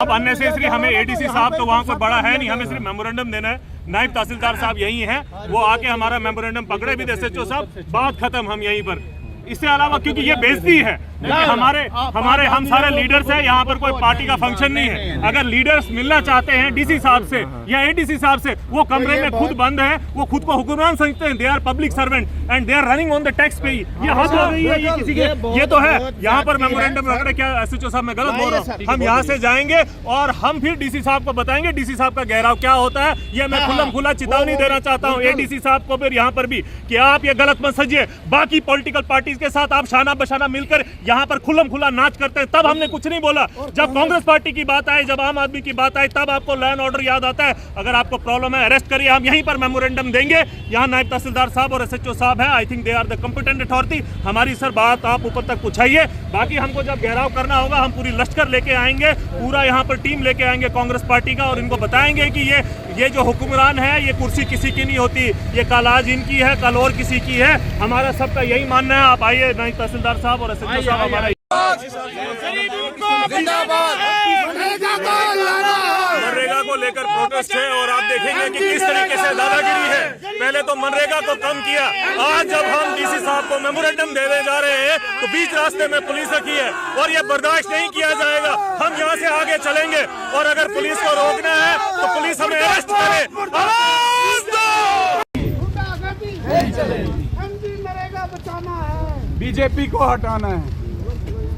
अब अननेसेसरी हमें एडीसी साहब तो वहाँ पर बड़ा है नहीं, हमें सिर्फ मेमोरेंडम देना है। नायब तहसीलदार साहब यही हैं, वो आके हमारा मेमोरेंडम पकड़े भी दे SHO साहब, बात खत्म, हम यहीं पर। इससे अलावा क्योंकि ये बेइज्जती है, हमारे हम सारे लीडर्स हैं, यहाँ पर कोई पार्टी का फंक्शन नहीं है। अगर लीडर्स मिलना चाहते हैं डीसी साहब से या एडीसी साहब से, वो कमरे में खुद बंद है, वो खुद को हुक्मरान समझते हैं। They are public servant and they are running on the tax pay. ये हद हो रही है, ये किसी के ये तो है। यहाँ पर मेमोरेंडम वगैरह, क्या SHO साहब मैं गलत बोल रहा हूँ? हम यहाँ से जाएंगे और हम फिर डीसी साहब को बताएंगे डीसी साहब का गहराव क्या होता है। ये मैं खुल्लम खुला चेतावनी देना चाहता हूँ एडीसी साहब को फिर यहाँ पर भी, कि आप ये गलत मत समझिए। बाकी पॉलिटिकल पार्टीज के साथ आप शाना बशाना मिलकर यहाँ पर खुल्लम खुला नाच करते हैं, तब हमने कुछ नहीं बोला। जब कांग्रेस पार्टी की बात आई, जब आम आदमी की बात आई, तब आपको लॉ एंड ऑर्डर याद आता है। अगर आपको प्रॉब्लम है अरेस्ट करिए, हम यहीं पर मेमोरेंडम देंगे। यहाँ नायब तहसीलदार साहब और SHO साहब है, I think they are the competent authority. हमारी सर बात आप ऊपर तक पहुंचाइए। बाकी हमको जब घेराव करना होगा, हम पूरी लश्कर लेके आएंगे, पूरा यहाँ पर टीम लेके आएंगे कांग्रेस पार्टी का, और इनको बताएंगे कि ये जो हुक्मरान है, ये कुर्सी किसी की नहीं होती, ये कल आज इनकी है, कल और किसी की है। हमारा सबका यही मानना है। आप आइए, नायब तहसीलदार साहब और SHO साहब हमारा मनरेगा को लेकर प्रोटेस्ट है, और आप देखेंगे कि किस तरीके से दादागिरी है। पहले तो मनरेगा को कम किया, आज जब हम डीसी साहब को मेमोरेंडम देने जा रहे हैं तो बीच रास्ते में पुलिस रखी है, और ये बर्दाश्त नहीं किया जाएगा। हम यहाँ से आगे चलेंगे, और अगर पुलिस को रोकना है तो पुलिस हमें अरेस्ट करे। मनरेगा बचाना है, बीजेपी को हटाना है।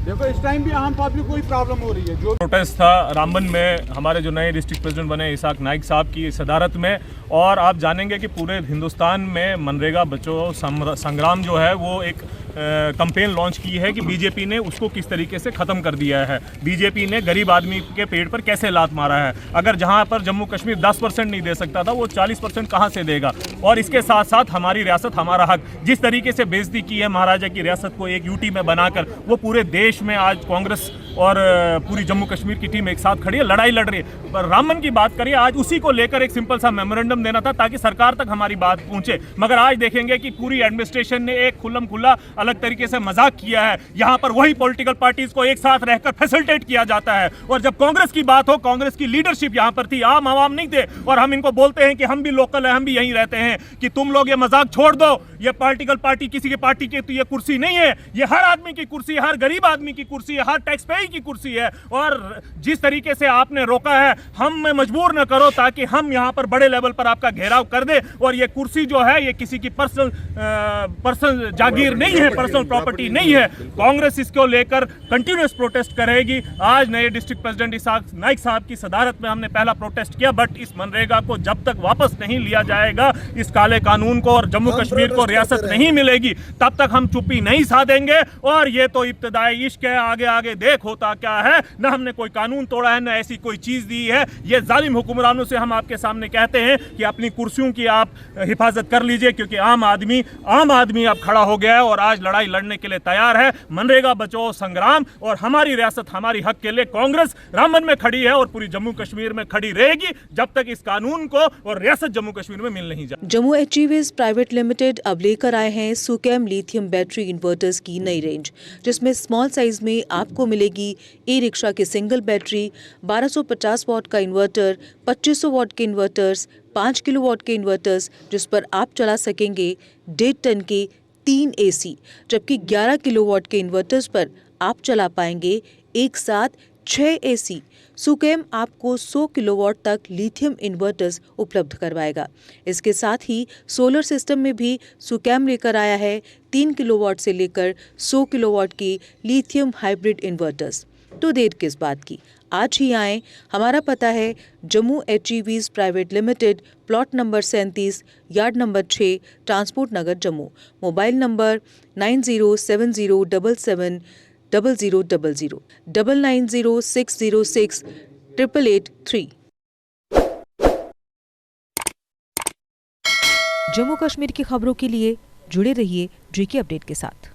देखो इस टाइम भी आम पब्लिक को ही प्रॉब्लम हो रही है। जो प्रोटेस्ट था रामबन में, हमारे जो नए डिस्ट्रिक्ट प्रेसिडेंट बने इसाक नाइक साहब की सदारत में, और आप जानेंगे कि पूरे हिंदुस्तान में मनरेगा बचाओ संग्राम जो है वो एक कैंपेन लॉन्च की है कि बीजेपी ने उसको किस तरीके से ख़त्म कर दिया है। बीजेपी ने गरीब आदमी के पेट पर कैसे लात मारा है। अगर जहां पर जम्मू कश्मीर 10% नहीं दे सकता था, वो 40% कहां से देगा। और इसके साथ साथ हमारी रियासत हमारा हक, जिस तरीके से बेइज्जती की है महाराजा की रियासत को एक यूटी में बनाकर, वो पूरे देश में आज कांग्रेस और पूरी जम्मू कश्मीर की टीम एक साथ खड़ी है, लड़ाई लड़ रही है। पर रामबन की बात करिए, आज उसी को लेकर एक सिंपल सा मेमोरेंडम देना था ताकि सरकार तक हमारी बात पहुंचे। मगर आज देखेंगे कि पूरी एडमिनिस्ट्रेशन ने एक खुल्लम खुला अलग तरीके से मजाक किया है। यहाँ पर वही पॉलिटिकल पार्टीज को एक साथ रहकर फैसिलिटेट किया जाता है, और जब कांग्रेस की बात हो, कांग्रेस की लीडरशिप यहाँ पर थी, आम आवाम नहीं थे। और हम इनको बोलते हैं कि हम भी लोकल हैं, हम भी यहीं रहते हैं, कि तुम लोग ये मजाक छोड़ दो। ये पॉलिटिकल पार्टी किसी की पार्टी की तो ये कुर्सी नहीं है, ये हर आदमी की कुर्सी है, हर गरीब आदमी की कुर्सी है, हर टैक्स पेयर की कुर्सी है। और जिस तरीके से आपने रोका है, हम मजबूर न करो ताकि हम यहाँ पर बड़े लेवल पर आपका घेराव कर दे। और ये कुर्सी जो है, ये किसी की पर्सनल जागीर नहीं है, पर्सनल प्रॉपर्टी नहीं है। कांग्रेस इसको लेकर कंटिन्यूअस प्रोटेस्ट करेगी। आज नए डिस्ट्रिक्ट प्रेसिडेंट इसाक नाइक साहब की सदारत में हमने पहला प्रोटेस्ट किया, बट इस मनरेगा को जब तक वापस नहीं लिया जाएगा, इस काले कानून को, और जम्मू कश्मीर को रियासत नहीं मिलेगी, तब तक हम चुप्पी नहीं साधेंगे। और ये तो इब्तदाई इश्क है, आगे आगे देख होता क्या है। न हमने कोई कानून तोड़ा है, न ऐसी कोई चीज दी है। ये जालिम हुक्मरानों से हम आपके सामने कहते हैं कि अपनी कुर्सियों की आप हिफाजत कर लीजिए, क्योंकि आम आदमी अब खड़ा हो गया है और आज लड़ाई लड़ने के लिए तैयार है। मनरेगा बचाओ संग्राम और हमारी रियासत हमारी हक के लिए कांग्रेस रामबन में खड़ी है और पूरी जम्मू कश्मीर में खड़ी रहेगी, जब तक इस कानून को और रियासत जम्मू कश्मीर में मिल नहीं जाए। जम्मू एचईवीज प्राइवेट लिमिटेड अब लेकर आए हैं सुकेम लिथियम बैटरी इन्वर्टर्स की नई रेंज, जिसमें स्मॉल साइज में आपको मिलेगी ई रिक्शा की सिंगल बैटरी, 1250 वॉट का इन्वर्टर, 2500 वॉट के इन्वर्टर्स, 5 किलोवाट के इन्वर्टर्स, जिस पर आप चला सकेंगे 1.5 टन के 3 AC, जबकि 11 किलोवाट के इन्वर्टर्स पर आप चला पाएंगे एक साथ 6 AC। सुकेम आपको 100 किलोवाट तक लिथियम इन्वर्टर्स उपलब्ध करवाएगा। इसके साथ ही सोलर सिस्टम में भी सुकेम लेकर आया है 3 किलोवाट से लेकर 100 किलोवाट की लिथियम हाइब्रिड इन्वर्टर्स। तो देर किस बात की, आज ही आएँ। हमारा पता है जम्मू एचईवीज private limited, plot number 37, yard number 6, transport Nagar Jammu. Mobile number 9070770000, 9906068883। Jammu Kashmir की खबरों के लिए जुड़े रहिए JK अपडेट के साथ।